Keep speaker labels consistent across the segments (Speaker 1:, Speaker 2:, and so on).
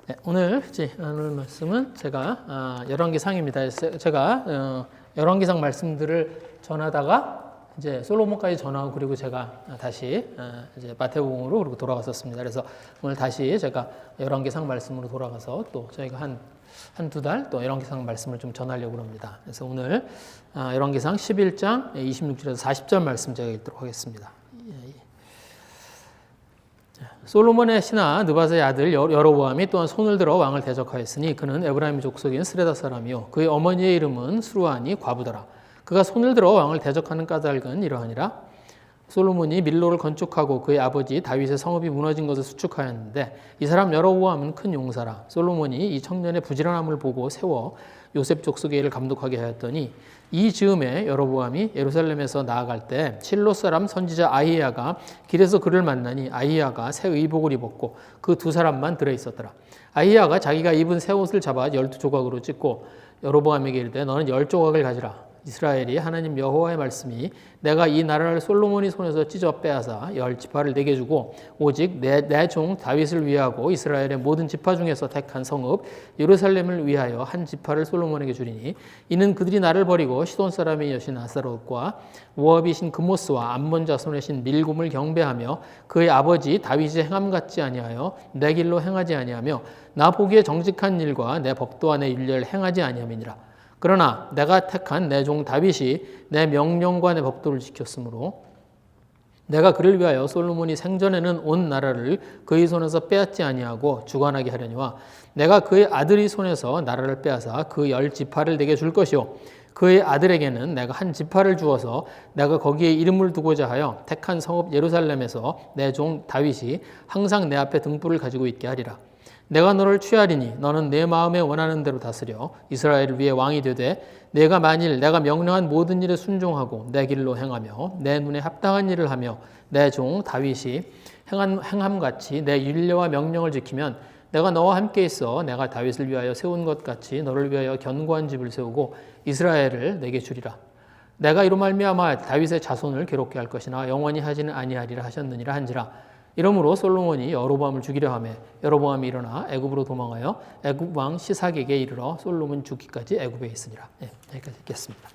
Speaker 1: 네, 오늘 말씀은 제가 열왕기상입니다. 제가 열왕기상 말씀들을 전하다가 이제 솔로몬까지 전하고 그리고 제가 다시 이제 마태복음으로 그리고 돌아갔었습니다. 그래서 오늘 다시 제가 열왕기상 말씀으로 돌아가서 또 저희가 한두 달 또 열왕기상 말씀을 좀 전하려고 합니다. 그래서 오늘 열왕기상 11장 26절에서 40절 말씀 제가 읽도록 하겠습니다. 솔로몬의 신하 느바세의 아들 여로보암이 또한 손을 들어 왕을 대적하였으니 그는 에브라임 족속인 스레다 사람이요 그의 어머니의 이름은 수루아니 과부더라. 그가 손을 들어 왕을 대적하는 까닭은 이러하니라. 솔로몬이 밀로를 건축하고 그의 아버지 다윗의 성읍이 무너진 것을 수축하였는데 이 사람 여로보암은 큰 용사라. 솔로몬이 이 청년의 부지런함을 보고 세워 요셉 족속의 일을 감독하게 하였더니 이 즈음에 여로보암이 예루살렘에서 나아갈 때 실로 사람 선지자 아히야가 길에서 그를 만나니 아히야가 새 의복을 입었고 그 두 사람만 들어있었더라. 아히야가 자기가 입은 새 옷을 잡아 12조각으로 찢고 여로보암에게 이르되 너는 10조각을 가지라. 이스라엘이 하나님 여호와의 말씀이 내가 이 나라를 솔로몬이 손에서 찢어 빼앗아 10지파를 내게 주고 오직 내 종 다윗을 위하고 이스라엘의 모든 지파 중에서 택한 성읍 예루살렘을 위하여 한 지파를 솔로몬에게 주리니 이는 그들이 나를 버리고 시돈 사람의 여신 아스타롯과 모압의 신 그모스와 암몬 자손의 신 밀곰을 경배하며 그의 아버지 다윗이 행함 같지 아니하여 내 길로 행하지 아니하며 나 보기에 정직한 일과 내 법도와 내 율례를 행하지 아니함이니라. 그러나 내가 택한 내 종 다윗이 내 명령과 내 법도를 지켰으므로 내가 그를 위하여 솔로몬이 생전에는 온 나라를 그의 손에서 빼앗지 아니하고 주관하게 하려니와 내가 그의 아들의 손에서 나라를 빼앗아 그 10지파를 내게 줄 것이요 그의 아들에게는 내가 한 지파를 주어서 내가 거기에 이름을 두고자 하여 택한 성읍 예루살렘에서 내 종 다윗이 항상 내 앞에 등불을 가지고 있게 하리라. 내가 너를 취하리니 너는 내 마음에 원하는 대로 다스려 이스라엘을 위해 왕이 되되 내가 만일 내가 명령한 모든 일에 순종하고 내 길로 행하며 내 눈에 합당한 일을 하며 내 종 다윗이 행함같이 내 율례와 명령을 지키면 내가 너와 함께 있어 내가 다윗을 위하여 세운 것 같이 너를 위하여 견고한 집을 세우고 이스라엘을 내게 주리라. 내가 이로 말미암아 다윗의 자손을 괴롭게 할 것이나 영원히 하지는 아니하리라 하셨느니라 한지라. 이러므로 솔로몬이 여로보암을 죽이려 하매 여로보암이 일어나 애굽으로 도망하여 애굽 왕 시삭에게 이르러 솔로몬 죽기까지 애굽에 있으니라. 여기까지 읽겠습니다.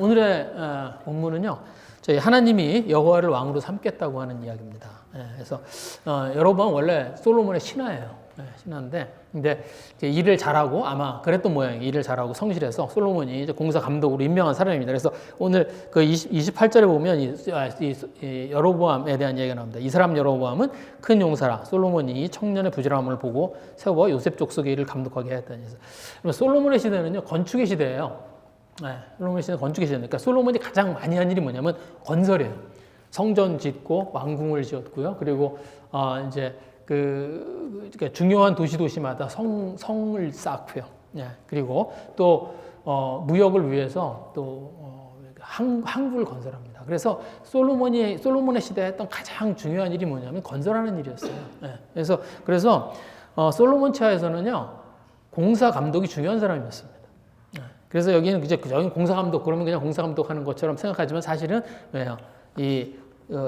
Speaker 1: 오늘의 본문은요. 저희 하나님이 여호와를 왕으로 삼겠다고 하는 이야기입니다. 그래서 여로보암 원래 솔로몬의 신하예요. 신하인데 근데 일을 잘하고 아마 그랬던 모양이에요. 일을 잘하고 성실해서 솔로몬이 이제 공사 감독으로 임명한 사람입니다. 그래서 오늘 그 28절에 보면 이 여로보암에 대한 이야기가 나옵니다. 이 사람 여로보암은 큰 용사라. 솔로몬이 청년의 부지런함을 보고 세워 요셉 족속의 일을 감독하게 했다니. 솔로몬의 시대는요 건축의 시대예요. 솔로몬의 시대는 건축의 시대입니다. 그러니까 솔로몬이 가장 많이 한 일이 뭐냐면 건설이에요. 성전 짓고 왕궁을 지었고요. 그리고 이제 그러니까 중요한 도시마다 성을 쌓고요. 그리고 또 무역을 위해서 또 항구를 건설합니다. 그래서 솔로몬의 시대에 했던 가장 중요한 일이 뭐냐면 건설하는 일이었어요. 그래서 솔로몬 차에서는요 공사 감독이 중요한 사람이었습니다. 그래서 여기는 여기 공사 감독 그러면 그냥 공사 감독하는 것처럼 생각하지만 사실은 왜요?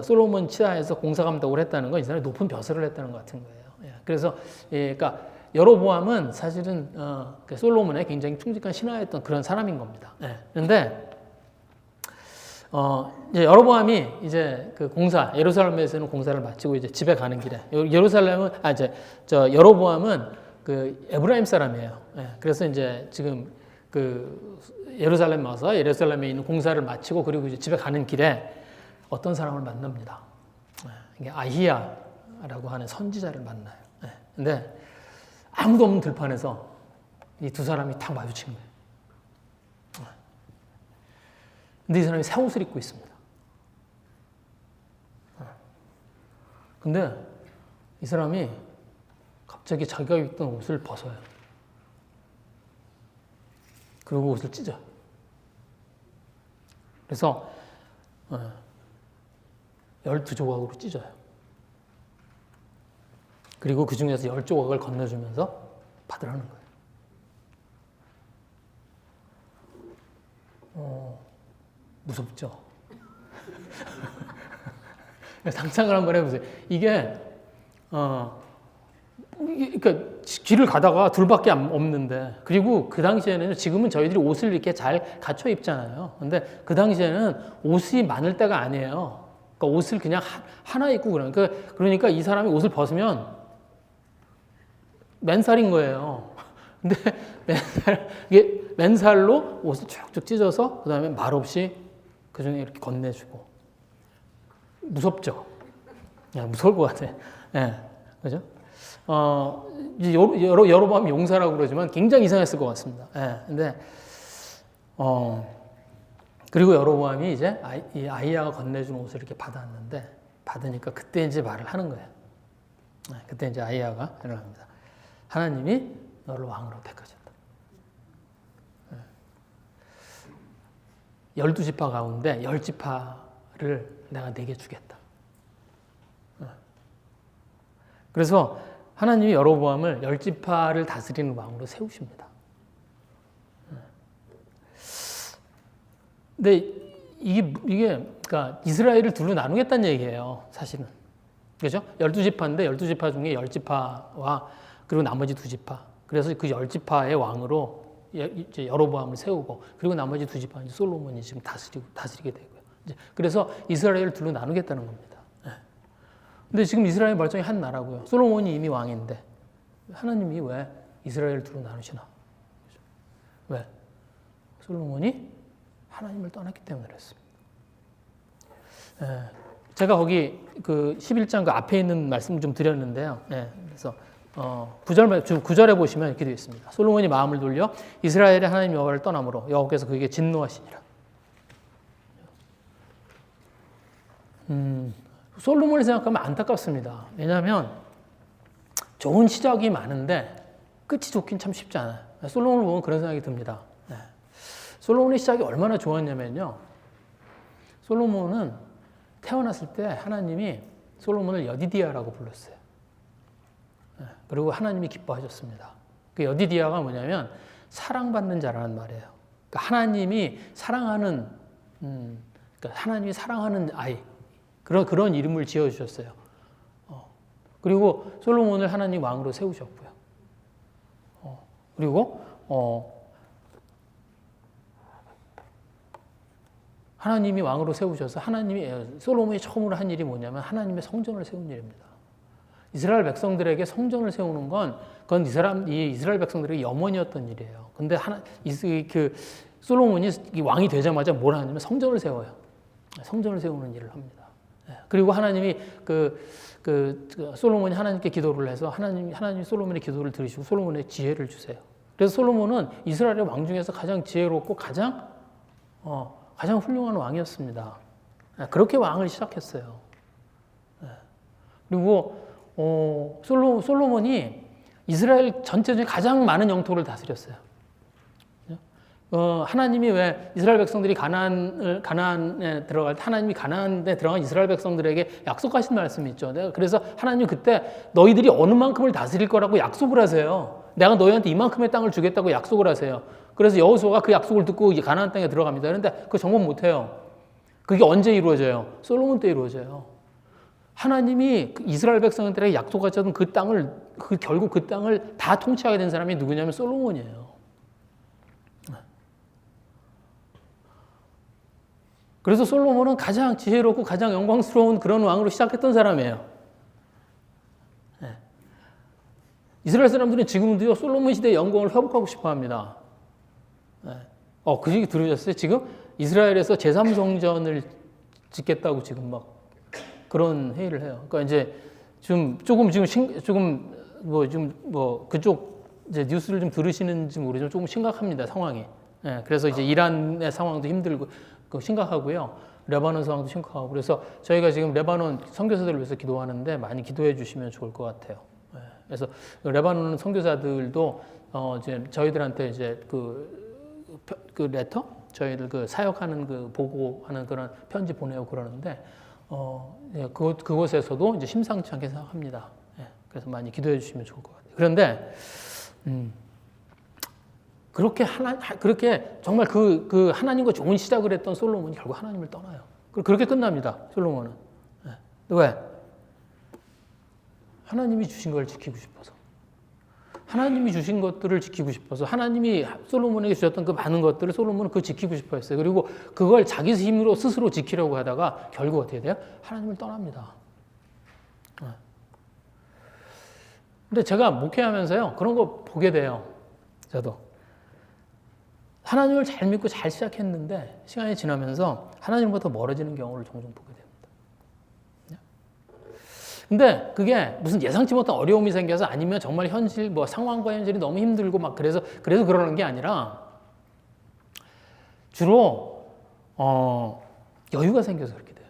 Speaker 1: 솔로몬 치하에서 공사 감독을 했다는 건 이 사람이 높은 벼슬을 했다는 것 같은 거예요. 그래서 그러니까 여로보암은 사실은 솔로몬의 굉장히 충직한 신하였던 그런 사람인 겁니다. 그런데 이제 여로보암이 이제 그 예루살렘에서는 공사를 마치고 이제 집에 가는 길에 여로보암은 그 에브라임 사람이에요. 그래서 이제 지금 그 예루살렘 와서 예루살렘에 있는 공사를 마치고 그리고 이제 집에 가는 길에 어떤 사람을 만납니다. 이게 아히야라고 하는 선지자를 만나요. 근데 아무도 없는 들판에서 이 두 사람이 딱 마주친 거예요. 근데 이 사람이 새 옷을 입고 있습니다. 근데 이 사람이 갑자기 자기가 입던 옷을 벗어요. 그리고 옷을 찢어요. 그래서 12조각으로 찢어요. 그리고 그 중에서 10조각을 건네주면서 받으라는 거예요. 무섭죠? 상상을 한번 해보세요. 이게 그러니까 길을 가다가 둘밖에 없는데, 그리고 그 당시에는, 지금은 저희들이 옷을 이렇게 잘 갖춰 입잖아요. 근데 그 당시에는 옷이 많을 때가 아니에요. 그러니까 옷을 그냥 하나 입고 그러니까 이 사람이 옷을 벗으면 맨살인 거예요. 근데 이게 맨살로 옷을 쭉쭉 찢어서 그 다음에 말없이 그 중에 이렇게 건네주고. 무섭죠? 무서울 것 같아. 그죠? 이제 여로보암 용사라고 그러지만 굉장히 이상했을 것 같습니다. 근데, 그리고 여로보암이 이제 이 아히야가 건네준 옷을 이렇게 받았는데, 받으니까 그때 이제 말을 하는 거예요. 그때 이제 아히야가 일어납니다. 하나님이 너를 왕으로 택하셨다. 12지파 가운데 10지파를 내가 네게 주겠다. 그래서 하나님이 여로보암을 10지파를 다스리는 왕으로 세우십니다. 근데 이게 그러니까 이스라엘을 둘로 나누겠다는 얘기예요, 사실은. 그죠? 12지파인데 12지파 중에 10지파와 그리고 나머지 2지파. 그래서 그 10지파의 왕으로 이제 여로보암을 세우고, 그리고 나머지 2지파는 솔로몬이 지금 다스리게 되고요. 그래서 이스라엘을 둘로 나누겠다는 겁니다. 근데 지금 이스라엘 멀쩡히 한 나라고요. 솔로몬이 이미 왕인데 하나님이 왜 이스라엘을 둘로 나누시나? 왜? 솔로몬이 하나님을 떠났기 때문에 그랬습니다. 제가 거기 그 11장 그 앞에 있는 말씀을 좀 드렸는데요. 그래서 9절에 보시면 이렇게 되어 있습니다. 솔로몬이 마음을 돌려 이스라엘의 하나님 여호와를 떠남으로 여호와께서 그에게 진노하시니라. 솔로몬을 생각하면 안타깝습니다. 왜냐하면 좋은 시작이 많은데 끝이 좋긴 참 쉽지 않아요. 솔로몬을 보면 그런 생각이 듭니다. 솔로몬의 시작이 얼마나 좋았냐면요. 솔로몬은 태어났을 때 하나님이 솔로몬을 여디디아라고 불렀어요. 그리고 하나님이 기뻐하셨습니다. 그 여디디아가 뭐냐면 사랑받는 자라는 말이에요. 그러니까 하나님이 사랑하는 아이, 그런 이름을 지어주셨어요. 그리고 솔로몬을 하나님 왕으로 세우셨고요. 그리고 하나님이 왕으로 세우셔서 솔로몬이 처음으로 한 일이 뭐냐면 하나님의 성전을 세운 일입니다. 이스라엘 백성들에게 성전을 세우는 그건 이 이스라엘 백성들에게 염원이었던 일이에요. 근데 솔로몬이 왕이 되자마자 뭘 하냐면 성전을 세워요. 성전을 세우는 일을 합니다. 그리고 하나님이 솔로몬이 하나님께 기도를 해서 하나님이 솔로몬의 기도를 들으시고 솔로몬의 지혜를 주세요. 그래서 솔로몬은 이스라엘의 왕 중에서 가장 지혜롭고 가장 훌륭한 왕이었습니다. 그렇게 왕을 시작했어요. 그리고 솔로몬이 이스라엘 전체 중에 가장 많은 영토를 다스렸어요. 하나님이 왜 이스라엘 백성들이 가나안에 들어갈 때 하나님이 가나안에 들어간 이스라엘 백성들에게 약속하신 말씀이 있죠. 그래서 하나님 그때 너희들이 어느 만큼을 다스릴 거라고 약속을 하세요. 내가 너희한테 이만큼의 땅을 주겠다고 약속을 하세요. 그래서 여호수아가 그 약속을 듣고 이제 가나안 땅에 들어갑니다. 그런데 그거 정복 못해요. 그게 언제 이루어져요? 솔로몬 때 이루어져요. 하나님이 이스라엘 백성들에게 약속하셨던 그 땅을 결국 그 땅을 다 통치하게 된 사람이 누구냐면 솔로몬이에요. 그래서 솔로몬은 가장 지혜롭고 가장 영광스러운 그런 왕으로 시작했던 사람이에요. 이스라엘 사람들은 지금도요 솔로몬 시대의 영광을 회복하고 싶어합니다. 그 얘기 들으셨어요? 지금 이스라엘에서 제3성전을 짓겠다고 지금 막 그런 회의를 해요. 그러니까 이제 그쪽 이제 뉴스를 좀 들으시는지 모르지만 조금 심각합니다, 상황이. 그래서 이제 이란의 상황도 힘들고 심각하고요. 레바논 상황도 심각하고. 그래서 저희가 지금 레바논 선교사들을 위해서 기도하는데 많이 기도해 주시면 좋을 것 같아요. 그래서 레바논 선교사들도 이제 저희들한테 이제 그 레터, 저희들 사역하는 보고하는 그런 편지 보내고 그러는데 그곳에서도 이제 심상치 않게 생각합니다. 그래서 많이 기도해 주시면 좋을 것 같아요. 그런데 그렇게 정말 하나님과 좋은 시작을 했던 솔로몬이 결국 하나님을 떠나요. 그렇게 끝납니다. 솔로몬은. 왜? 하나님이 주신 걸 지키고 싶어서. 하나님이 주신 것들을 지키고 싶어서 하나님이 솔로몬에게 주셨던 그 많은 것들을 솔로몬은 그거 지키고 싶어 했어요. 그리고 그걸 자기 힘으로 스스로 지키려고 하다가 결국 어떻게 돼요? 하나님을 떠납니다. 근데 제가 목회하면서요, 그런 거 보게 돼요. 저도. 하나님을 잘 믿고 잘 시작했는데 시간이 지나면서 하나님부터 멀어지는 경우를 종종 보게 됩니다. 근데 그게 무슨 예상치 못한 어려움이 생겨서 아니면 정말 현실, 뭐 상황과 현실이 너무 힘들고 막 그래서 그러는 게 아니라 주로, 여유가 생겨서 그렇게 돼요.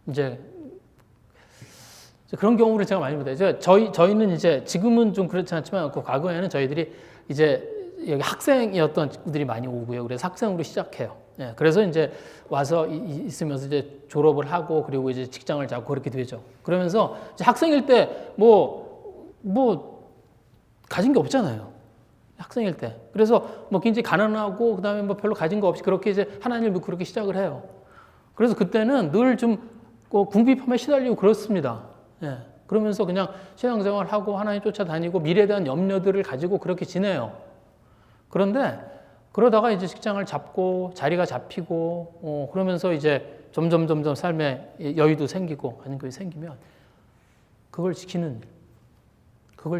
Speaker 1: 이제 그런 경우를 제가 많이 보다. 저희는 이제 지금은 좀 그렇지 않지만 그 과거에는 저희들이 이제 여기 학생이었던 친구들이 많이 오고요. 그래서 학생으로 시작해요. 예, 그래서 이제 와서 있으면서 이제 졸업을 하고 그리고 이제 직장을 잡고 그렇게 되죠. 그러면서 이제 학생일 때 뭐 가진 게 없잖아요. 학생일 때. 그래서 뭐 굉장히 가난하고 그다음에 뭐 별로 가진 거 없이 그렇게 이제 하나님을 믿고 그렇게 시작을 해요. 그래서 그때는 늘 좀 궁핍함에 시달리고 그렇습니다. 예. 그러면서 그냥 신앙생활 하고 하나님 쫓아다니고 미래에 대한 염려들을 가지고 그렇게 지내요. 그런데 그러다가 이제 직장을 잡고 자리가 잡히고 그러면서 이제 점점 삶에 여유도 생기고 가진 것이 생기면 그걸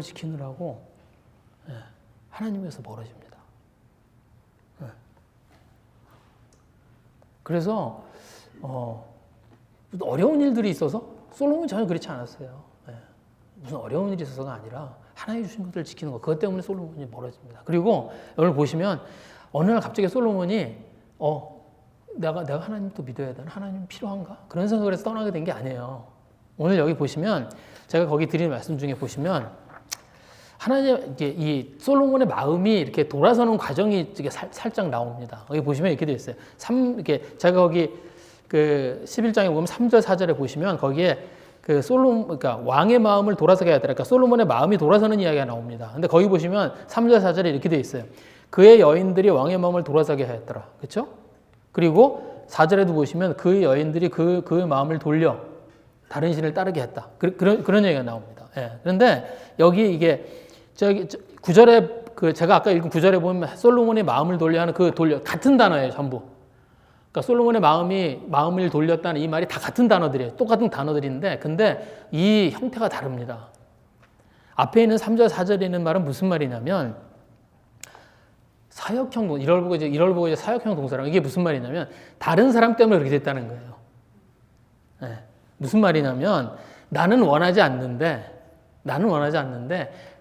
Speaker 1: 지키느라고 하나님에서 멀어집니다. 그래서 어려운 일들이 있어서 솔로몬이 전혀 그렇지 않았어요. 무슨 어려운 일이 있어서가 아니라 하나님이 주신 것들을 지키는 것, 그것 때문에 솔로몬이 멀어집니다. 그리고 오늘 보시면 어느 날 갑자기 솔로몬이 내가 하나님 또 믿어야 되나? 하나님 필요한가? 그런 생각을 해서 떠나게 된 게 아니에요. 오늘 여기 보시면 제가 거기 드리는 말씀 중에 보시면 하나님 이 솔로몬의 마음이 이렇게 돌아서는 과정이 이렇게 살짝 나옵니다. 여기 보시면 이렇게 되어 있어요. 이렇게 제가 거기 그 11장에 보면 3절 4절에 보시면 거기에 그 그러니까 왕의 마음을 돌아서게 하더라. 그러니까 솔로몬의 마음이 돌아서는 이야기가 나옵니다. 근데 거기 보시면 3절 4절에 이렇게 되어 있어요. 그의 여인들이 왕의 마음을 돌아서게 하였더라. 그렇죠? 그리고 4절에도 보시면 그의 여인들이 그의 마음을 돌려 다른 신을 따르게 했다. 그런 얘기가 나옵니다. 예. 그런데 여기 이게 저기 9절에 제가 아까 읽은 9절에 보면 솔로몬의 마음을 돌려 하는 같은 단어예요, 전부. 그러니까 솔로몬의 마음을 돌렸다는 이 말이 다 같은 단어들이에요. 똑같은 단어들인데 근데 이 형태가 다릅니다. 앞에 있는 3절 4절에 있는 말은 무슨 말이냐면 사역형, 이걸 보고 이제 사역형 동사랑 이게 무슨 말이냐면 다른 사람 때문에 그렇게 됐다는 거예요. 네. 무슨 말이냐면 나는 원하지 않는데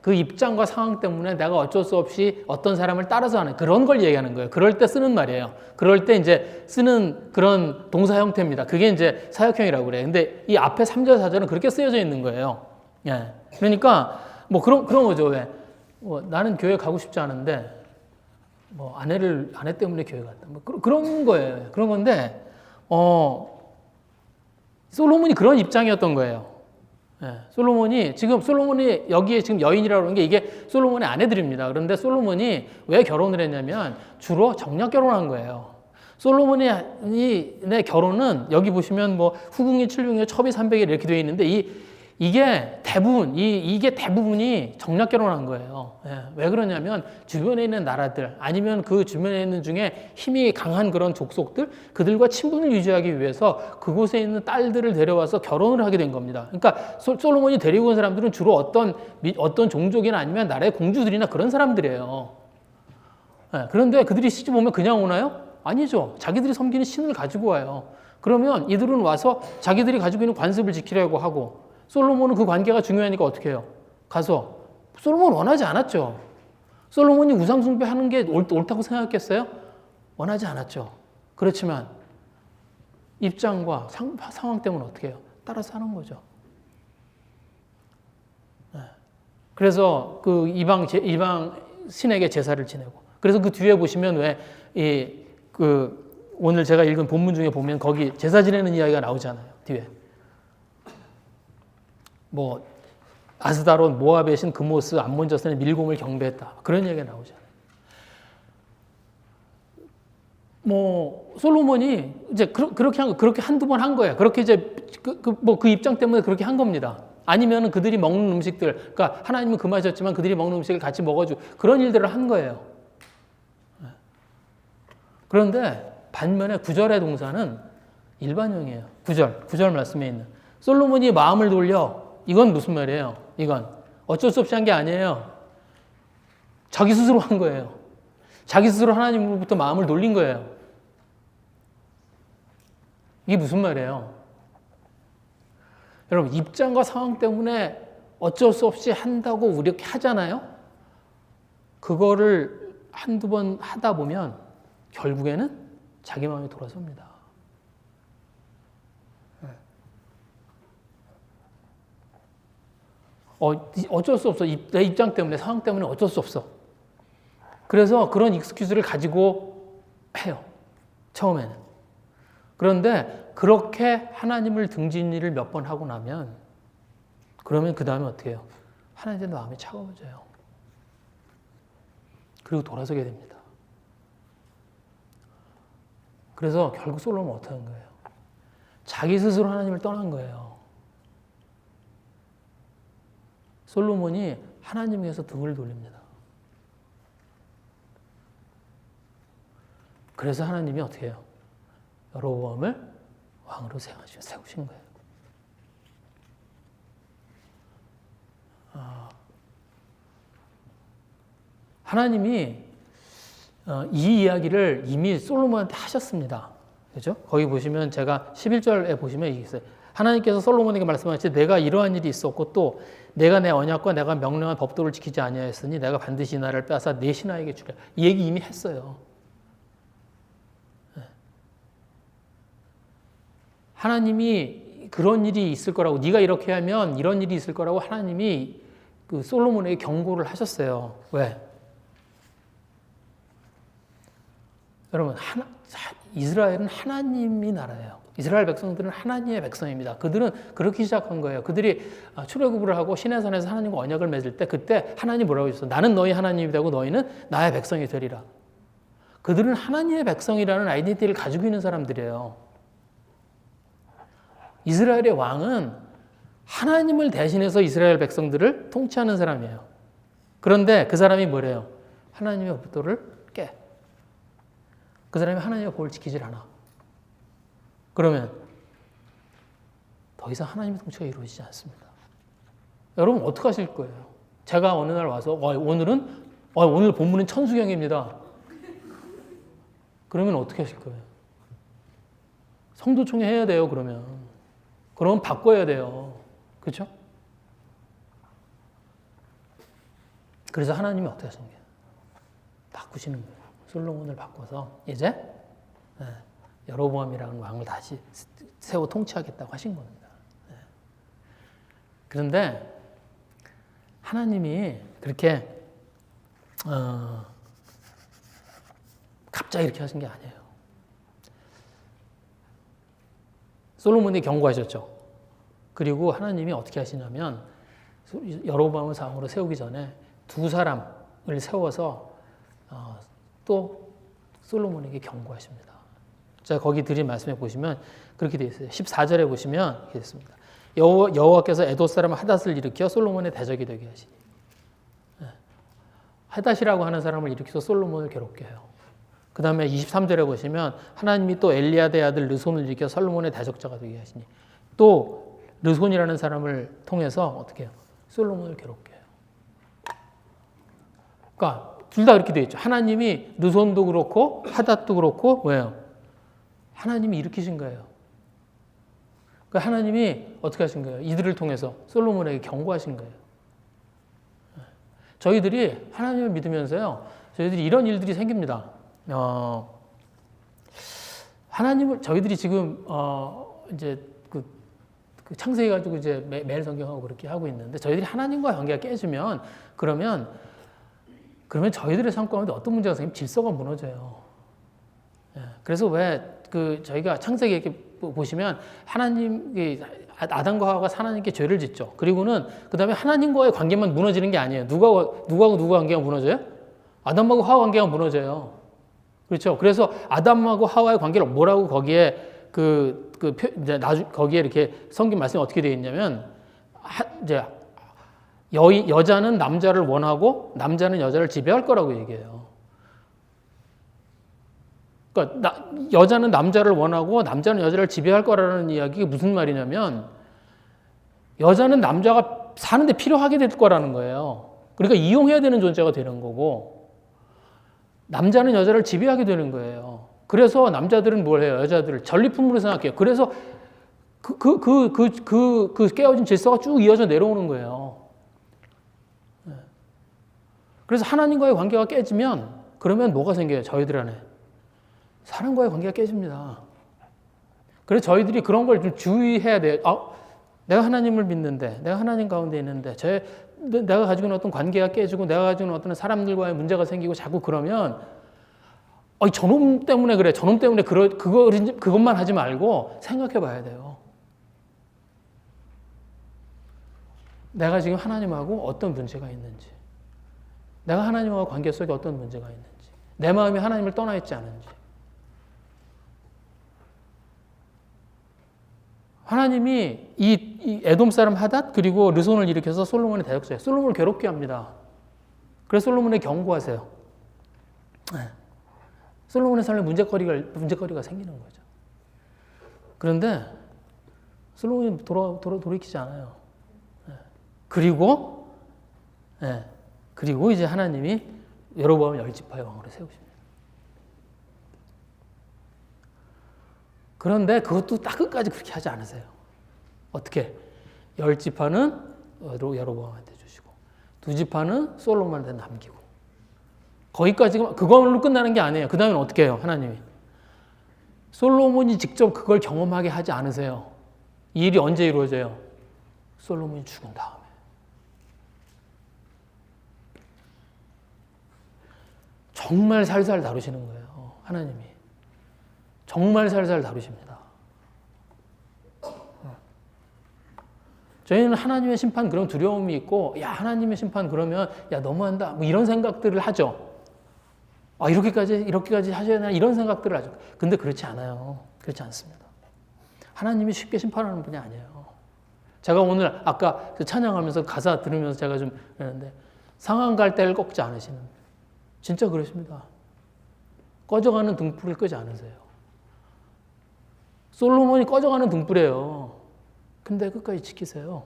Speaker 1: 그 입장과 상황 때문에 내가 어쩔 수 없이 어떤 사람을 따라서 하는 그런 걸 얘기하는 거예요. 그럴 때 쓰는 말이에요. 그럴 때 이제 쓰는 그런 동사 형태입니다. 그게 이제 사역형이라고 그래요. 근데 이 앞에 3절 4절은 그렇게 쓰여져 있는 거예요. 예. 그러니까 뭐 그런 거죠. 왜? 나는 교회 가고 싶지 않은데 아내 때문에 교회 갔다. 그런 거예요. 그런 건데 솔로몬이 그런 입장이었던 거예요. 예, 솔로몬이 여기에 지금 여인이라고 하는 게 이게 솔로몬의 아내들입니다. 그런데 솔로몬이 왜 결혼을 했냐면 주로 정략 결혼한 거예요. 솔로몬의 결혼은 여기 보시면 뭐 후궁이 700에 첩이 300에 이렇게 되어 있는데 이게 대부분이 정략 결혼한 거예요. 예, 왜 그러냐면 주변에 있는 나라들 아니면 그 주변에 있는 중에 힘이 강한 그런 족속들 그들과 친분을 유지하기 위해서 그곳에 있는 딸들을 데려와서 결혼을 하게 된 겁니다. 그러니까 솔로몬이 데리고 온 사람들은 주로 어떤 종족이나 아니면 나라의 공주들이나 그런 사람들이에요. 예, 그런데 그들이 시집 오면 그냥 오나요? 아니죠. 자기들이 섬기는 신을 가지고 와요. 그러면 이들은 와서 자기들이 가지고 있는 관습을 지키려고 하고 솔로몬은 그 관계가 중요하니까 어떻게 해요? 가서 솔로몬은 원하지 않았죠. 솔로몬이 우상 숭배하는 게 옳다고 생각했겠어요? 원하지 않았죠. 그렇지만 입장과 상황 때문에 어떻게 해요? 따라서 하는 거죠. 그래서 그 이방 신에게 제사를 지내고 그래서 그 뒤에 보시면 오늘 제가 읽은 본문 중에 보면 거기 제사 지내는 이야기가 나오잖아요. 뒤에. 아스다롯, 모압의 신 그모스, 암몬 자손의 밀곰을 경배했다. 그런 얘기가 나오잖아요. 뭐 솔로몬이 이제 그렇게 한두 번 한 거예요. 그렇게 이제 그 입장 때문에 그렇게 한 겁니다. 아니면은 그들이 먹는 음식들, 그러니까 하나님은 금하셨지만 그들이 먹는 음식을 같이 먹어주고 그런 일들을 한 거예요. 그런데 반면에 구절의 동사는 일반형이에요. 구절 말씀에 있는 솔로몬이 마음을 돌려. 이건 무슨 말이에요? 이건 어쩔 수 없이 한 게 아니에요. 자기 스스로 한 거예요. 자기 스스로 하나님으로부터 마음을 돌린 거예요. 이게 무슨 말이에요? 여러분, 입장과 상황 때문에 어쩔 수 없이 한다고 이렇게 하잖아요? 그거를 한두 번 하다 보면 결국에는 자기 마음이 돌아섭니다. 어쩔 수 없어. 내 입장 때문에, 상황 때문에 어쩔 수 없어. 그래서 그런 익스큐즈를 가지고 해요. 처음에는. 그런데 그렇게 하나님을 등진 일을 몇 번 하고 나면 그러면 그 다음에 어떻게 해요? 하나님의 마음이 차가워져요. 그리고 돌아서게 됩니다. 그래서 결국 솔로몬은 어떻게 한 거예요? 자기 스스로 하나님을 떠난 거예요. 솔로몬이 하나님에게서 등을 돌립니다. 그래서 하나님이 어떻게 해요? 여로보암을 왕으로 세우신 거예요. 하나님이 이 이야기를 이미 솔로몬한테 하셨습니다. 그죠? 거기 보시면 제가 11절에 보시면 이게 있어요. 하나님께서 솔로몬에게 말씀하시되 내가 이러한 일이 있었고 또 내가 내 언약과 내가 명령한 법도를 지키지 아니하였으니 내가 반드시 이 나라를 빼앗아 내 신하에게 주랴. 이 얘기 이미 했어요. 하나님이 그런 일이 있을 거라고, 네가 이렇게 하면 이런 일이 있을 거라고 하나님이 그 솔로몬에게 경고를 하셨어요. 왜? 여러분, 이스라엘은 하나님이 나라예요. 이스라엘 백성들은 하나님의 백성입니다. 그들은 그렇게 시작한 거예요. 그들이 출애굽을 하고 시내산에서 하나님과 언약을 맺을 때 그때 하나님 뭐라고 했어요? 나는 너희 하나님이 되고 너희는 나의 백성이 되리라. 그들은 하나님의 백성이라는 아이덴티티를 가지고 있는 사람들이에요. 이스라엘의 왕은 하나님을 대신해서 이스라엘 백성들을 통치하는 사람이에요. 그런데 그 사람이 뭐래요? 하나님의 법도를 깨. 그 사람이 하나님의 법을 지키질 않아. 그러면 더 이상 하나님의 통치가 이루어지지 않습니다. 여러분 어떻게 하실 거예요? 제가 어느 날 와서 오늘 본문은 천수경입니다. 그러면 어떻게 하실 거예요? 성도총회 해야 돼요. 그러면 바꿔야 돼요. 그렇죠? 그래서 하나님이 어떻게 하신 거예요? 바꾸시는 거예요. 솔로몬을 바꿔서 이제 여로보암이라는 왕을 다시 세워 통치하겠다고 하신 겁니다. 그런데 하나님이 그렇게 갑자기 이렇게 하신 게 아니에요. 솔로몬이 경고하셨죠. 그리고 하나님이 어떻게 하시냐면 여로보암을 왕으로 세우기 전에 두 사람을 세워서 또 솔로몬에게 경고하십니다. 자, 거기 드린 말씀에 보시면 그렇게 되어 있어요. 14절에 보시면 이렇게 됐습니다. 여호와께서 에돔 사람 하닷을 일으켜 솔로몬의 대적이 되게 하시니. 하닷이라고 하는 사람을 일으켜서 솔로몬을 괴롭게 해요. 그 다음에 23절에 보시면 하나님이 또 엘리야의 아들 르손을 일으켜 솔로몬의 대적자가 되게 하시니 또 르손이라는 사람을 통해서 어떻게 해요? 솔로몬을 괴롭게 해요. 그러니까 둘 다 이렇게 되어 있죠. 하나님이 르손도 그렇고 하닷도 그렇고 뭐예요? 하나님이 일으키신 거예요. 그러니까 하나님이 어떻게 하신 거예요? 이들을 통해서 솔로몬에게 경고하신 거예요. 저희들이 하나님을 믿으면서요, 저희들이 이런 일들이 생깁니다. 하나님을 저희들이 지금 이제 그 창세기 가지고 이제 매일 성경하고 그렇게 하고 있는데 저희들이 하나님과 관계가 깨지면 그러면 저희들의 삶 가운데 어떤 문제가 생기면 질서가 무너져요. 그래서 왜 저희가 창세기 이렇게 보시면 하나님 아담과 하와가 하나님께 죄를 짓죠. 그리고는 그 다음에 하나님과의 관계만 무너지는 게 아니에요. 누구하고 누가 관계가 무너져요? 아담하고 하와 관계가 무너져요. 그렇죠. 그래서 아담하고 하와의 관계를 뭐라고 거기에 이제 거기에 이렇게 성경 말씀이 어떻게 되어 있냐면, 이제 여자는 남자를 원하고 남자는 여자를 지배할 거라고 얘기해요. 그러니까 여자는 남자를 원하고 남자는 여자를 지배할 거라는 이야기가 무슨 말이냐면, 여자는 남자가 사는데 필요하게 될 거라는 거예요. 그러니까 이용해야 되는 존재가 되는 거고, 남자는 여자를 지배하게 되는 거예요. 그래서 남자들은 뭘 해요? 여자들을 전리품으로 생각해요. 그래서 그 깨어진 질서가 쭉 이어져 내려오는 거예요. 그래서 하나님과의 관계가 깨지면, 그러면 뭐가 생겨요? 저희들 안에 사람과의 관계가 깨집니다. 그래서 저희들이 그런 걸 좀 주의해야 돼요. 내가 하나님을 믿는데, 내가 하나님 가운데 있는데, 내가 가지고 있는 어떤 관계가 깨지고, 내가 가지고 있는 어떤 사람들과의 문제가 생기고, 자꾸 그러면, 저놈 때문에 그래, 저놈 때문에 그것만 하지 말고 생각해 봐야 돼요. 내가 지금 하나님하고 어떤 문제가 있는지, 내가 하나님과 관계 속에 어떤 문제가 있는지, 내 마음이 하나님을 떠나 있지 않은지. 하나님이 이 에돔 사람 하닷 그리고 르손을 일으켜서 솔로몬의 대적자예요. 솔로몬을 괴롭게 합니다. 그래서 솔로몬에 경고하세요. 솔로몬의 삶에 문제거리가 생기는 거죠. 그런데 솔로몬이 돌이키지 않아요. 그리고 이제 하나님이 여로보암을 10지파의 왕으로 세우십니다. 그런데 그것도 딱 끝까지 그렇게 하지 않으세요. 어떻게? 10지파는 여로보암한테 주시고 2지파는 솔로몬한테 남기고, 거기까지 그걸로 끝나는 게 아니에요. 그 다음에는 어떻게 해요? 하나님이 솔로몬이 직접 그걸 경험하게 하지 않으세요. 이 일이 언제 이루어져요? 솔로몬이 죽은 다음에. 정말 살살 다루시는 거예요. 하나님이 정말 살살 다루십니다. 저희는 하나님의 심판 그런 두려움이 있고, 야, 하나님의 심판 그러면 야, 너무한다, 뭐 이런 생각들을 하죠. 이렇게까지 하셔야 되나, 이런 생각들을 하죠. 근데 그렇지 않아요. 그렇지 않습니다. 하나님이 쉽게 심판하는 분이 아니에요. 제가 오늘 아까 찬양하면서 가사 들으면서 제가 좀 그랬는데, 상한 갈대를 꺾지 않으시는, 진짜 그러십니다. 꺼져가는 등불을 끄지 않으세요. 솔로몬이 꺼져가는 등불이에요. 근데 끝까지 지키세요.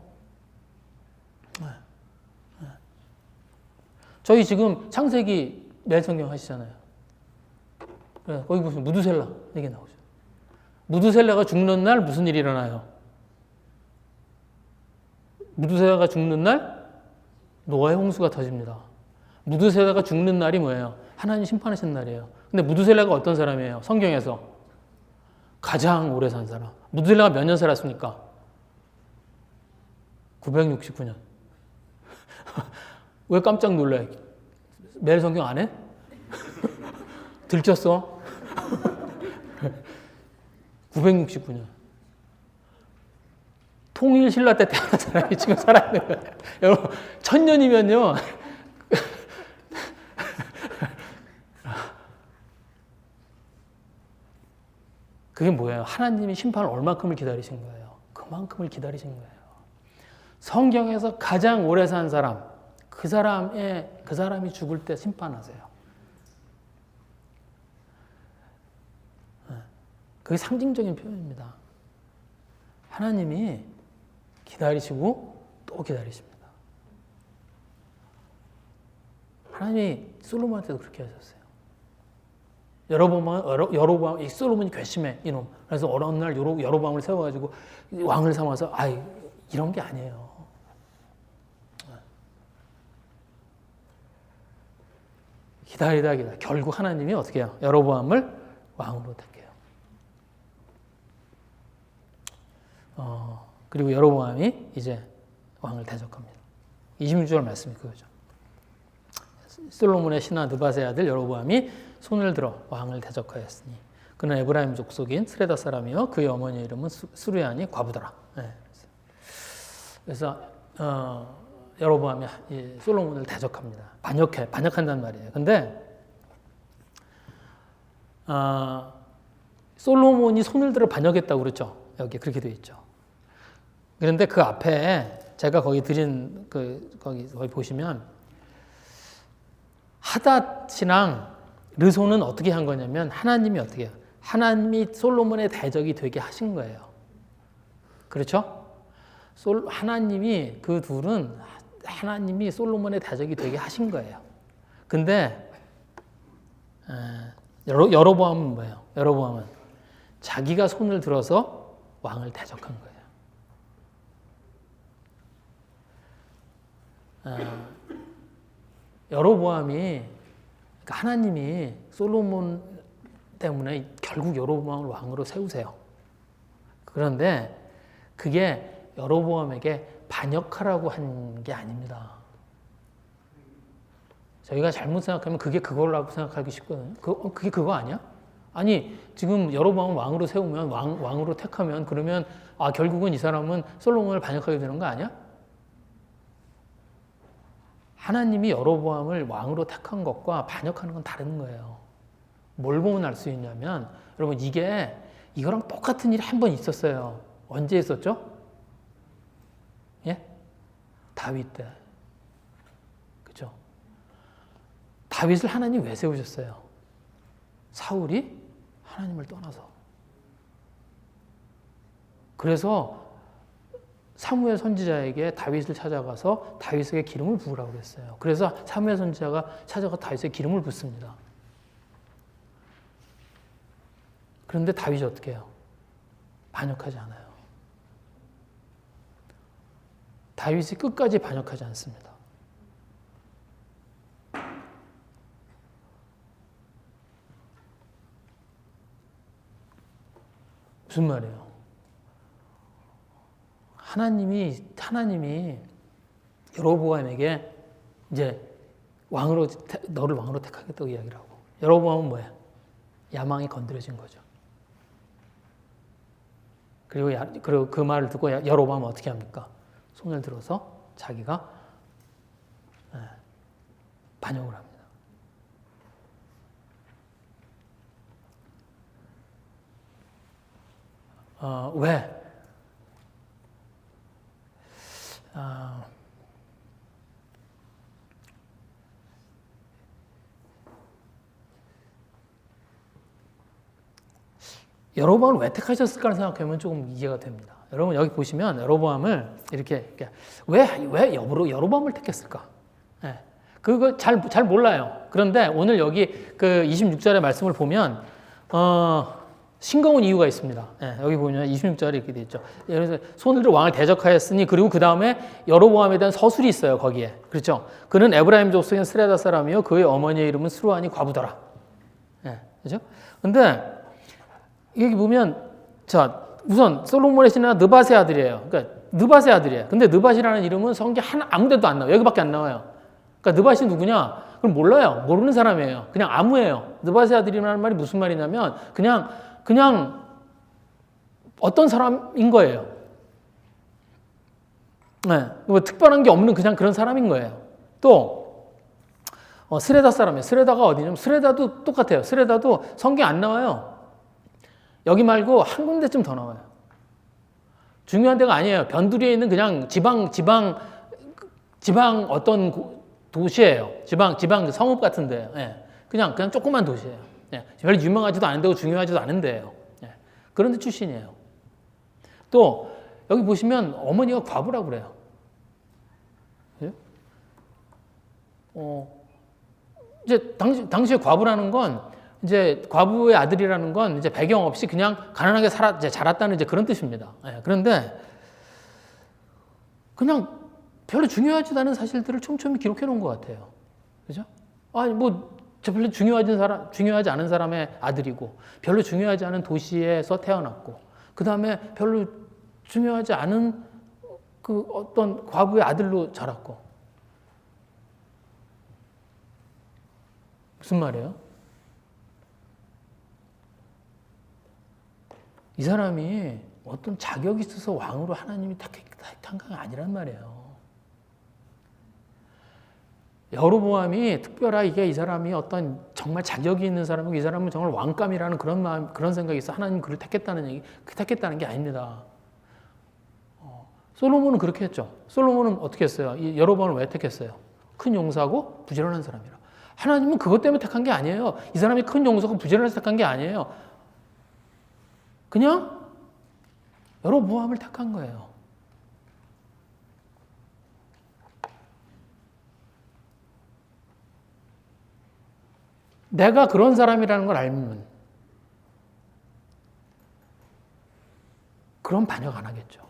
Speaker 1: 저희 지금 창세기 매일 성경 하시잖아요. 거기 무슨 무두셀라 얘기 나오죠. 무두셀라가 죽는 날 무슨 일이 일어나요? 무두셀라가 죽는 날 노아의 홍수가 터집니다. 무두셀라가 죽는 날이 뭐예요? 하나님 심판하신 날이에요. 근데 무두셀라가 어떤 사람이에요? 성경에서 가장 오래 산 사람. 무두셀라가 몇 년 살았습니까? 969년. 왜 깜짝 놀라요? 매일 성경 안 해? 들켰어? 969년. 통일 신라 때 태어난 사람이 지금 살아있는 거예요. 여러분, 1000년이면요. 그게 뭐예요? 하나님이 심판을 얼마큼을 기다리신 거예요? 그만큼을 기다리신 거예요. 성경에서 가장 오래 산 사람, 그 사람이 죽을 때 심판하세요. 그게 상징적인 표현입니다. 하나님이 기다리시고 또 기다리십니다. 하나님이 솔로몬한테도 그렇게 하셨어요. 여로보암, 이 솔로몬이 괘씸해, 이놈. 그래서 어느 날 여로보암을 세워가지고 왕을 삼아서, 이런 게 아니에요. 기다리다. 결국 하나님이 어떻게 해요? 여로보암을 왕으로 택해요. 그리고 여로보암이 이제 왕을 대적합니다. 26절 말씀이 그거죠. 솔로몬의 신하 느밧의 아들 여로보암이 손을 들어 왕을 대적하였으니 그는 에브라임 족속인 스레다 사람이요 그의 어머니의 이름은 수르야니 과부더라. 그래서 여로보암이 솔로몬을 대적합니다. 반역한다는 말이에요. 근데 솔로몬이 손을 들어 반역했다고 그랬죠. 여기 그렇게 되어 있죠. 그런데 그 앞에 제가 거기 드린 거기 보시면 하닷이랑 르손은 어떻게 한 거냐면 하나님이 어떻게 해요? 하나님이 솔로몬의 대적이 되게 하신 거예요. 그렇죠? 하나님이 그 둘은 하나님이 솔로몬의 대적이 되게 하신 거예요. 근데 여로보암은 뭐예요? 여로보암은 자기가 손을 들어서 왕을 대적한 거예요. 여로보암이 그러니까 하나님이 솔로몬 때문에 결국 여로보암을 왕으로 세우세요. 그런데 그게 여로보암에게 반역하라고 한 게 아닙니다. 저희가 잘못 생각하면 그게 그거라고 생각하기 쉽거든요. 그게 그거 아니야? 아니 지금 여로보암을 왕으로 세우면 왕으로 택하면 그러면 결국은 이 사람은 솔로몬을 반역하게 되는 거 아니야? 하나님이 여로보암을 왕으로 택한 것과 반역하는 건 다른 거예요. 뭘 보면 알 수 있냐면 여러분 이거랑 똑같은 일이 한 번 있었어요. 언제 있었죠? 예? 다윗 때. 그죠? 다윗을 하나님 왜 세우셨어요? 사울이 하나님을 떠나서. 그래서 사무엘 선지자에게 다윗을 찾아가서 다윗에게 기름을 부으라고 그랬어요. 그래서 사무엘 선지자가 찾아가 다윗에게 기름을 붓습니다. 그런데 다윗이 어떻게 해요? 반역하지 않아요. 다윗이 끝까지 반역하지 않습니다. 무슨 말이에요? 하나님이 여로보암에게 이제 너를 왕으로 택하겠다고 이야기를 하고 여로보암은 뭐야? 야망이 건드려진 거죠. 그리고 그 말을 듣고 여로보암은 어떻게 합니까? 손을 들어서 자기가 반역을 합니다. 왜? 여로보암을 왜 택하셨을까 생각하면 조금 이해가 됩니다. 여러분 여기 보시면 여로보암을 이렇게 왜 여로보암을 택했을까? 네. 그거 잘 몰라요. 그런데 오늘 여기 그 26절의 말씀을 보면 싱거운 이유가 있습니다. 네, 여기 보면 26절에 이렇게 돼 있죠. 그래서 손을 들어 왕을 대적하였으니 그리고 그 다음에 여로보암에 대한 서술이 있어요. 거기에 그렇죠. 그는 에브라임 족속인 스레다 사람이요 그의 어머니의 이름은 스루아니 과부더라. 네, 그렇죠. 근데 여기 보면 우선 솔로몬의 신하 느밧의 아들이에요. 그러니까 느밧의 아들이에요. 근데 느밧이라는 이름은 성경 아무데도 안 나와요. 여기밖에 안 나와요. 그러니까 느밧이 누구냐? 그걸 몰라요. 모르는 사람이에요. 그냥 아무예요. 느밧의 아들이라는 말이 무슨 말이냐면 그냥 어떤 사람인 거예요. 네, 뭐 특별한 게 없는 그냥 그런 사람인 거예요. 또 스레다 사람이에요. 스레다가 어디냐면 스레다도 똑같아요. 스레다도 성경 안 나와요. 여기 말고 한 군데쯤 더 나와요. 중요한 데가 아니에요. 변두리에 있는 그냥 지방 어떤 도시예요. 지방 성읍 같은 데예요. 예. 그냥 조그만 도시예요. 예. 별로 유명하지도 않은 데고 중요하지도 않은 데예요. 예. 그런 데 출신이에요. 또 여기 보시면 어머니가 과부라고 그래요. 예? 이제 당시에 과부라는 건 이제 과부의 아들이라는 건 이제 배경 없이 그냥 가난하게 자랐다는 이제 그런 뜻입니다. 예, 그런데 그냥 별로 중요하지도 않은 사실들을 촘촘히 기록해 놓은 것 같아요. 그죠? 별로 중요하지 않은 사람의 아들이고, 별로 중요하지 않은 도시에서 태어났고, 그 다음에 별로 중요하지 않은 그 어떤 과부의 아들로 자랐고. 무슨 말이에요? 이 사람이 어떤 자격이 있어서 왕으로 하나님이 택한 게 아니란 말이에요. 여로보암이 특별하게 이 사람이 어떤 정말 자격이 있는 사람이고 이 사람은 정말 왕감이라는 그런 마음, 그런 생각이 있어. 하나님 그를 택했다는 얘기, 택했다는 게 아닙니다. 솔로몬은 그렇게 했죠. 솔로몬은 어떻게 했어요? 이 여로보암을 왜 택했어요? 큰 용사고 부지런한 사람이라. 하나님은 그것 때문에 택한 게 아니에요. 이 사람이 큰 용사고 부지런해서 택한 게 아니에요. 그냥 여로보암을 택한 거예요. 내가 그런 사람이라는 걸 알면 그럼 반역 안 하겠죠.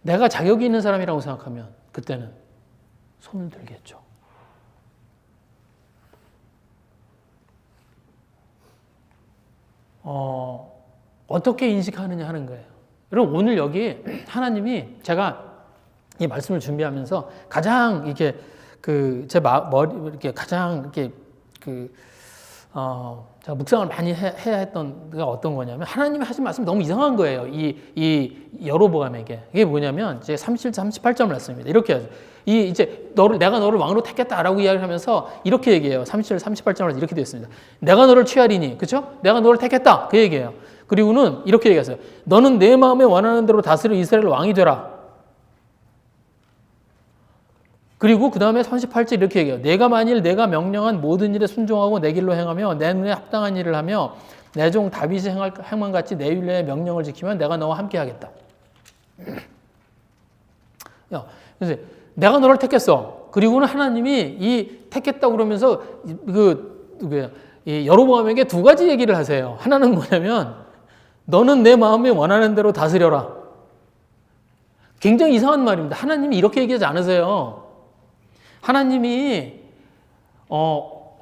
Speaker 1: 내가 자격이 있는 사람이라고 생각하면 그때는 손을 들겠죠. 어떻게 인식하느냐 하는 거예요. 여러분 오늘 여기 하나님이 제가 이 말씀을 준비하면서 가장 이렇게 제 머리 이렇게 가장 이렇게 제가 묵상을 많이 해야 했던 게 어떤 거냐면 하나님이 하신 말씀이 너무 이상한 거예요. 이 여로보암에게 이게 뭐냐면 이제 37절 38절 말씀입니다. 이렇게 하죠. 이제 내가 너를 왕으로 택했다라고 이야기를 하면서 이렇게 얘기해요. 37절 38절에 이렇게 되어 있습니다. 내가 너를 취하리니 그렇죠? 내가 너를 택했다 그 얘기예요. 그리고는 이렇게 얘기했어요. 너는 내 마음에 원하는 대로 다스려 이스라엘 왕이 되라. 그리고 그 다음에 38절 이렇게 얘기해요. 내가 만일 내가 명령한 모든 일에 순종하고 내 길로 행하며 내 눈에 합당한 일을 하며 내 종 다윗이 행한 같이 내 율례의 명령을 지키면 내가 너와 함께 하겠다. 그래서 내가 너를 택했어. 그리고는 하나님이 이 택했다고 그러면서 이 여로보암에게 두 가지 얘기를 하세요. 하나는 뭐냐면 너는 내 마음에 원하는 대로 다스려라. 굉장히 이상한 말입니다. 하나님이 이렇게 얘기하지 않으세요. 하나님이 뭐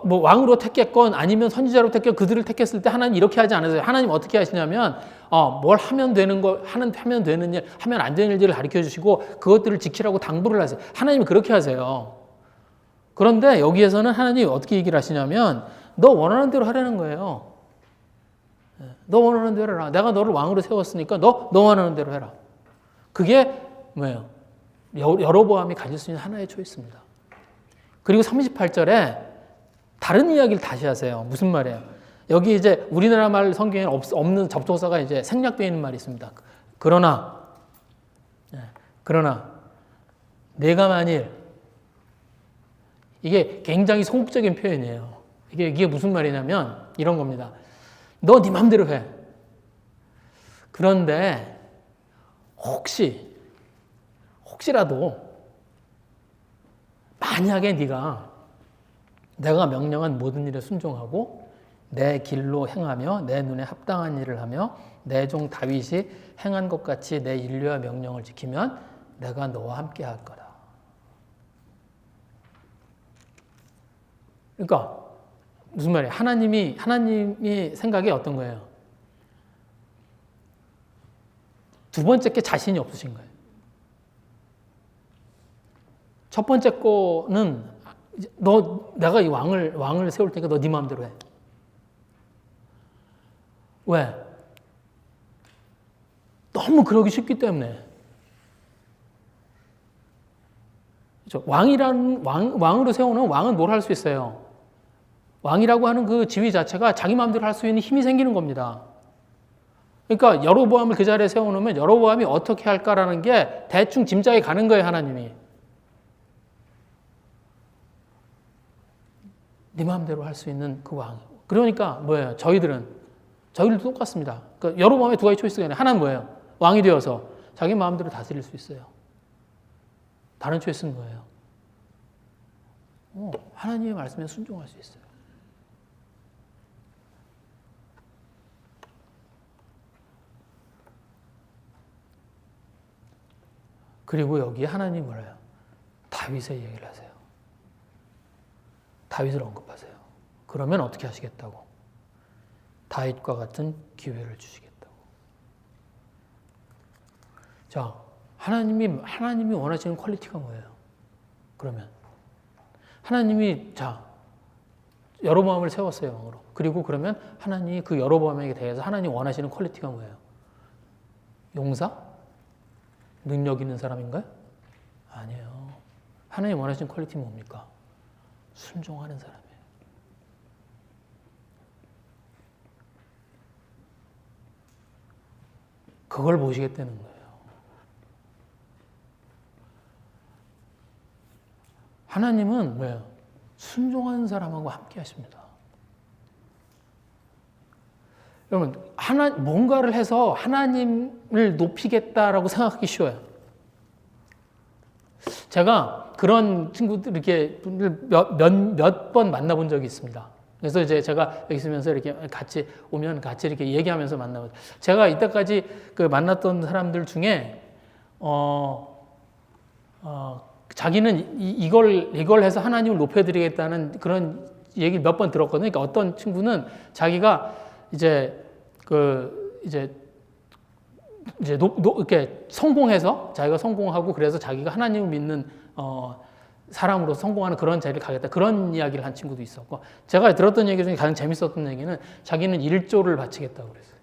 Speaker 1: 왕으로 택했건 아니면 선지자로 택했건 그들을 택했을 때 하나님 이렇게 하지 않으세요. 하나님 어떻게 하시냐면 뭘 하면 되는 거 하면 되는 일, 하면 안 되는 일들을 가르쳐 주시고 그것들을 지키라고 당부를 하세요. 하나님이 그렇게 하세요. 그런데 여기에서는 하나님이 어떻게 얘기를 하시냐면 너 원하는 대로 하라는 거예요. 너 원하는 대로 해라. 내가 너를 왕으로 세웠으니까 너 원하는 대로 해라. 그게 뭐예요? 여로보암이 가질 수 있는 하나의 초이스입니다. 그리고 38절에 다른 이야기를 다시 하세요. 무슨 말이에요? 여기 이제 우리나라 말 성경에 없는 접속사가 이제 생략되어 있는 말이 있습니다. 그러나 내가 만일 이게 굉장히 소극적인 표현이에요. 이게 무슨 말이냐면 이런 겁니다. 너 네 마음대로 해. 그런데 혹시라도 만약에 내가 명령한 모든 일에 순종하고 내 길로 행하며 내 눈에 합당한 일을 하며 내 종 다윗이 행한 것 같이 내 율례와 명령을 지키면 내가 너와 함께 할 거다. 그러니까 무슨 말이에요? 하나님이 생각이 어떤 거예요? 두 번째 게 자신이 없으신 거예요. 첫 번째 거는 내가 이 왕을 세울 테니까 너 네 마음대로 해. 왜? 너무 그러기 쉽기 때문에. 그렇죠? 왕으로 세우는 왕은 뭘 할 수 있어요? 왕이라고 하는 그 지위 자체가 자기 마음대로 할 수 있는 힘이 생기는 겁니다. 그러니까 여로보암을 그 자리에 세워놓으면 여로보암이 어떻게 할까라는 게 대충 짐작이 가는 거예요, 하나님이. 네 마음대로 할 수 있는 그 왕. 그러니까 뭐예요? 저희들도 똑같습니다. 그러니까 여로보암의 두 가지 초이스가 있는데 하나는 뭐예요? 왕이 되어서 자기 마음대로 다스릴 수 있어요. 다른 초이스는 뭐예요? 하나님의 말씀에 순종할 수 있어요. 그리고 여기에 하나님이 뭐래요? 다윗의 얘기를 하세요. 다윗을 언급하세요. 그러면 어떻게 하시겠다고? 다윗과 같은 기회를 주시겠다고. 자, 하나님이 원하시는 퀄리티가 뭐예요? 그러면 하나님이 여로보암을 세웠어요, 왕으로. 그리고 그러면 하나님이 그 여로보암에게 대해서 하나님 원하시는 퀄리티가 뭐예요? 용사? 능력 있는 사람인가요? 아니에요. 하나님 원하시는 퀄리티는 뭡니까? 순종하는 사람이에요. 그걸 보시겠다는 거예요. 하나님은 뭐예요? 순종하는 사람하고 함께 하십니다. 여러분, 뭔가를 해서 하나님을 높이겠다라고 생각하기 쉬워요. 제가 그런 친구들 이렇게 몇 번 만나본 적이 있습니다. 그래서 이제 제가 여기 있으면서 이렇게 같이 오면 같이 이렇게 얘기하면서 만나고, 제가 이때까지 그 만났던 사람들 중에 자기는 이걸 해서 하나님을 높여드리겠다는 그런 얘기 몇 번 들었거든요. 그러니까 어떤 친구는 자기가 이렇게 성공해서 자기가 성공하고 그래서 자기가 하나님을 믿는 사람으로 성공하는 그런 자리를 가겠다, 그런 이야기를 한 친구도 있었고, 제가 들었던 얘기 중에 가장 재밌었던 얘기는 자기는 1조를 바치겠다고 그랬어요.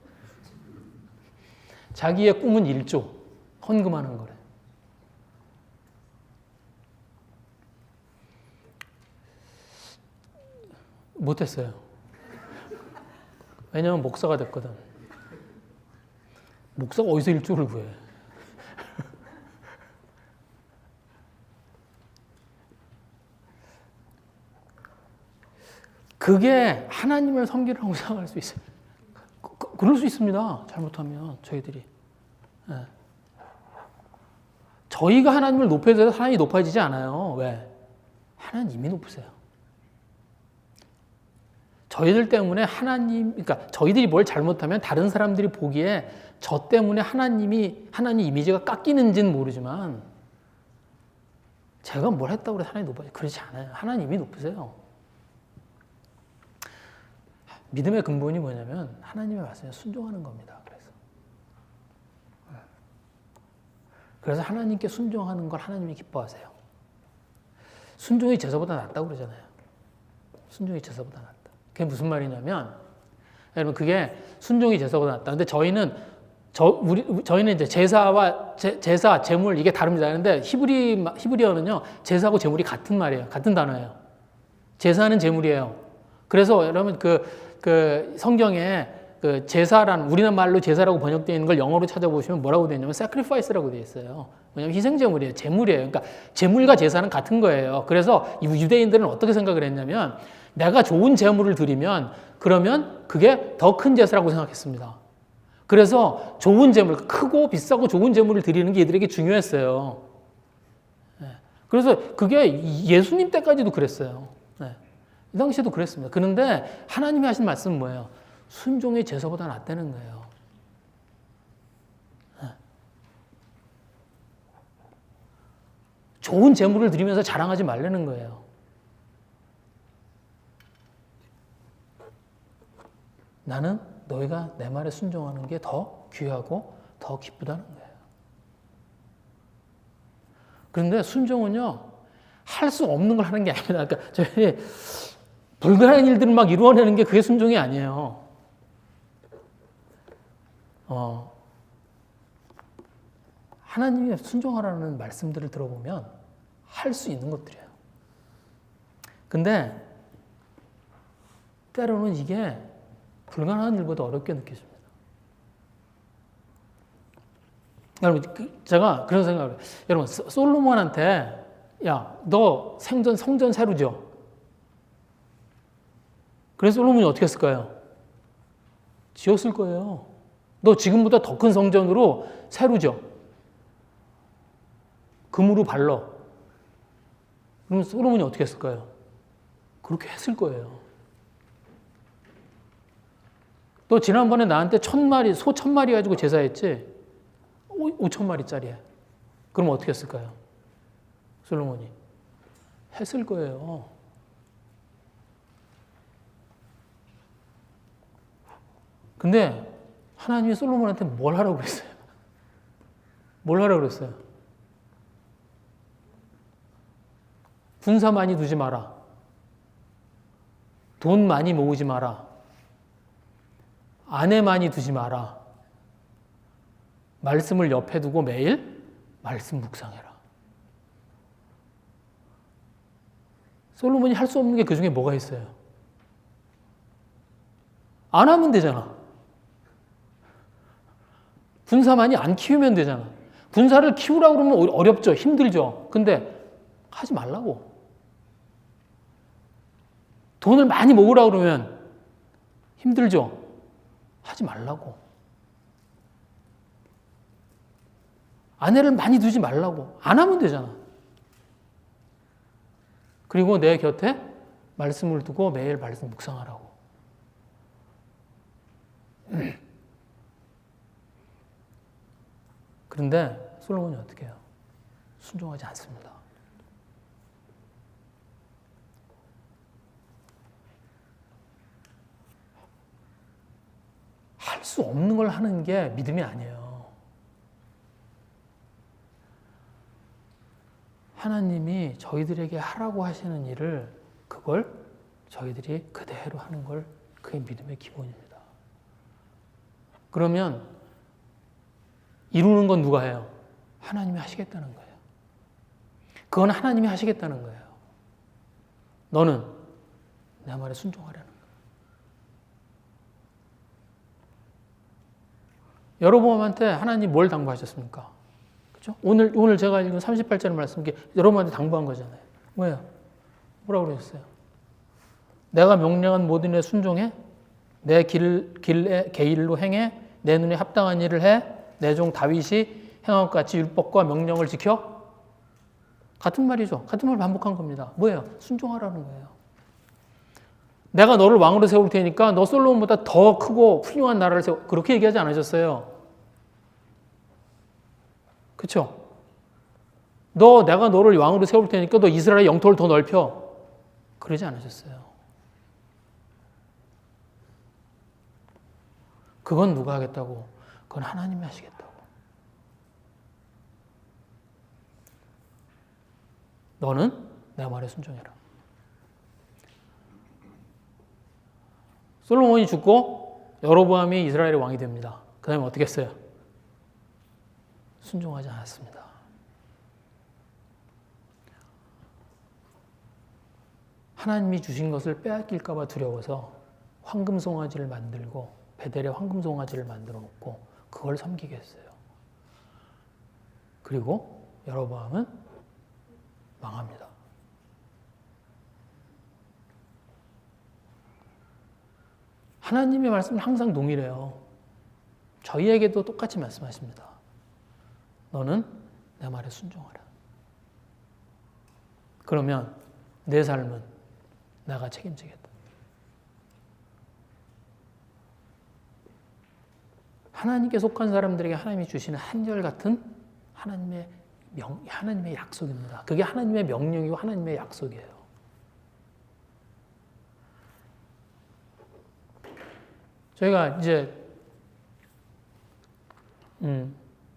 Speaker 1: 자기의 꿈은 1조 헌금하는 거래. 못했어요. 왜냐면 목사가 됐거든. 목사가 어디서 1조를 구해? 그게 하나님을 섬기라고 생각할 수 있어요. 그럴 수 있습니다. 잘못하면 저희들이. 네. 저희가 하나님을 높여야 돼서 하나님이 높아지지 않아요. 왜? 하나님이 높으세요. 저희들 때문에 그러니까 저희들이 뭘 잘못하면 다른 사람들이 보기에 저 때문에 하나님 이미지가 깎이는지는 모르지만, 제가 뭘 했다고 해서 하나님이 높아지, 그렇지 않아요. 하나님이 높으세요. 믿음의 근본이 뭐냐면 하나님의 말씀에 순종하는 겁니다. 그래서 하나님께 순종하는 걸 하나님이 기뻐하세요. 순종이 제사보다 낫다고 그러잖아요. 순종이 제사보다 낫다. 그게 무슨 말이냐면, 여러분, 그게 순종이 제사보다 낫다. 근데 저희는 이제 제사와 제사, 제물, 이게 다릅니다. 그런데 히브리어는요, 제사하고 제물이 같은 말이에요. 같은 단어예요. 제사는 제물이에요. 그래서 여러분, 그 성경에 그 제사라는, 우리나라 말로 제사라고 번역되어 있는 걸 영어로 찾아보시면 뭐라고 되어 있냐면 sacrifice라고 되어 있어요. 왜냐면 희생제물이에요. 제물이에요. 그러니까 제물과 제사는 같은 거예요. 그래서 유대인들은 어떻게 생각을 했냐면, 내가 좋은 제물을 드리면 그러면 그게 더 큰 제사라고 생각했습니다. 그래서 좋은 제물, 크고 비싸고 좋은 제물을 드리는 게 이들에게 중요했어요. 그래서 그게 예수님 때까지도 그랬어요. 이 당시에도 그랬습니다. 그런데 하나님이 하신 말씀은 뭐예요? 순종이 제사보다 낫다는 거예요. 좋은 제물을 드리면서 자랑하지 말라는 거예요. 나는 너희가 내 말에 순종하는 게 더 귀하고 더 기쁘다는 거예요. 그런데 순종은요, 할 수 없는 걸 하는 게 아닙니다. 그러니까 저희 불가능한 일들을 막 이루어내는 게 그게 순종이 아니에요. 하나님이 순종하라는 말씀들을 들어보면 할 수 있는 것들이에요. 근데 때로는 이게 불가능한 일보다 어렵게 느껴집니다. 여러분, 제가 그런 생각을 해요. 여러분, 솔로몬한테, 야, 너 성전 새로 지어. 그래서 솔로몬이 어떻게 했을까요? 지었을 거예요. 너 지금보다 더 큰 성전으로 새로 지어. 금으로 발라. 그러면 솔로몬이 어떻게 했을까요? 그렇게 했을 거예요. 너 지난번에 나한테 소 1000마리 가지고 제사했지? 5000마리짜리야. 그럼 어떻게 했을까요? 솔로몬이. 했을 거예요. 근데 하나님이 솔로몬한테 뭘 하라고 그랬어요? 뭘 하라고 그랬어요? 군사 많이 두지 마라. 돈 많이 모으지 마라. 아내 많이 두지 마라. 말씀을 옆에 두고 매일 말씀 묵상해라. 솔로몬이 할 수 없는 게 그 중에 뭐가 있어요? 안 하면 되잖아. 군사만이 안 키우면 되잖아. 군사를 키우라고 그러면 어렵죠. 힘들죠. 근데 하지 말라고. 돈을 많이 모으라고 그러면 힘들죠. 하지 말라고. 아내를 많이 두지 말라고. 안 하면 되잖아. 그리고 내 곁에 말씀을 두고 매일 말씀 묵상하라고. 그런데 솔로몬이 어떻게 해요? 순종하지 않습니다. 할 수 없는 걸 하는 게 믿음이 아니에요. 하나님이 저희들에게 하라고 하시는 일을 그걸 저희들이 그대로 하는 걸 그게 믿음의 기본입니다. 그러면 이루는 건 누가 해요? 하나님이 하시겠다는 거예요. 그건 하나님이 하시겠다는 거예요. 너는 내 말에 순종하라는 거예요. 여로보암한테 하나님 뭘 당부하셨습니까? 그렇죠? 오늘 제가 읽은 38절 말씀 게 여로보암한테 당부한 거잖아요. 뭐예요? 뭐라고 그러셨어요? 내가 명령한 모든 일에 순종해, 내 길에 개일로 행해, 내 눈에 합당한 일을 해, 내 종 다윗이 행한 것 같이 율법과 명령을 지켜? 같은 말이죠. 같은 말 반복한 겁니다. 뭐예요? 순종하라는 거예요. 내가 너를 왕으로 세울 테니까 너 솔로몬보다 더 크고 훌륭한 나라를 세워. 그렇게 얘기하지 않으셨어요. 그렇죠? 내가 너를 왕으로 세울 테니까 너 이스라엘의 영토를 더 넓혀. 그러지 않으셨어요. 그건 누가 하겠다고? 그건 하나님이 하시겠다고. 너는 내 말에 순종해라. 솔로몬이 죽고 여로보암이 이스라엘의 왕이 됩니다. 그 다음에 어떻게 했어요? 순종하지 않았습니다. 하나님이 주신 것을 빼앗길까 봐 두려워서 황금송아지를 만들고 베델에 황금송아지를 만들어 놓고 그걸 섬기게 했어요. 그리고 여로보암은 망합니다. 하나님의 말씀은 항상 동일해요. 저희에게도 똑같이 말씀하십니다. 너는 내 말에 순종하라. 그러면 내 삶은 내가 책임지겠다. 하나님께 속한 사람들에게 하나님이 주시는 한결같은 하나님의 약속입니다. 그게 하나님의 명령이고 하나님의 약속이에요. 저희가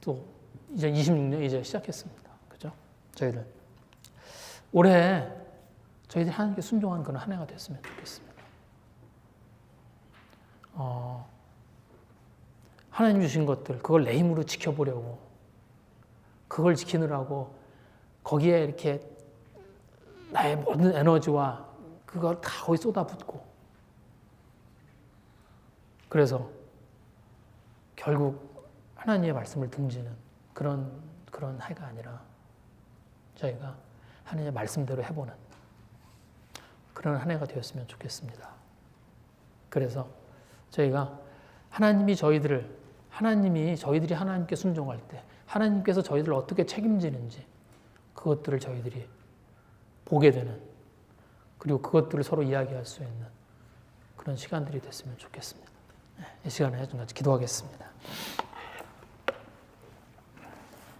Speaker 1: 또 이제 26년 이제 시작했습니다. 그죠? 저희들 올해 저희들이 하나님께 순종하는 그런 한 해가 됐으면 좋겠습니다. 하나님 주신 것들 그걸 내 힘으로 지켜보려고 그걸 지키느라고 거기에 이렇게 나의 모든 에너지와 그걸 다 거기 쏟아붓고 그래서 결국 하나님의 말씀을 등지는 그런 해가 아니라 저희가 하나님의 말씀대로 해보는 그런 한 해가 되었으면 좋겠습니다. 그래서 저희가 하나님이 저희들이 하나님께 순종할 때 하나님께서 저희들을 어떻게 책임지는지 그것들을 저희들이 보게 되는 그리고 그것들을 서로 이야기할 수 있는 그런 시간들이 됐으면 좋겠습니다. 이 시간에 좀 같이 기도하겠습니다.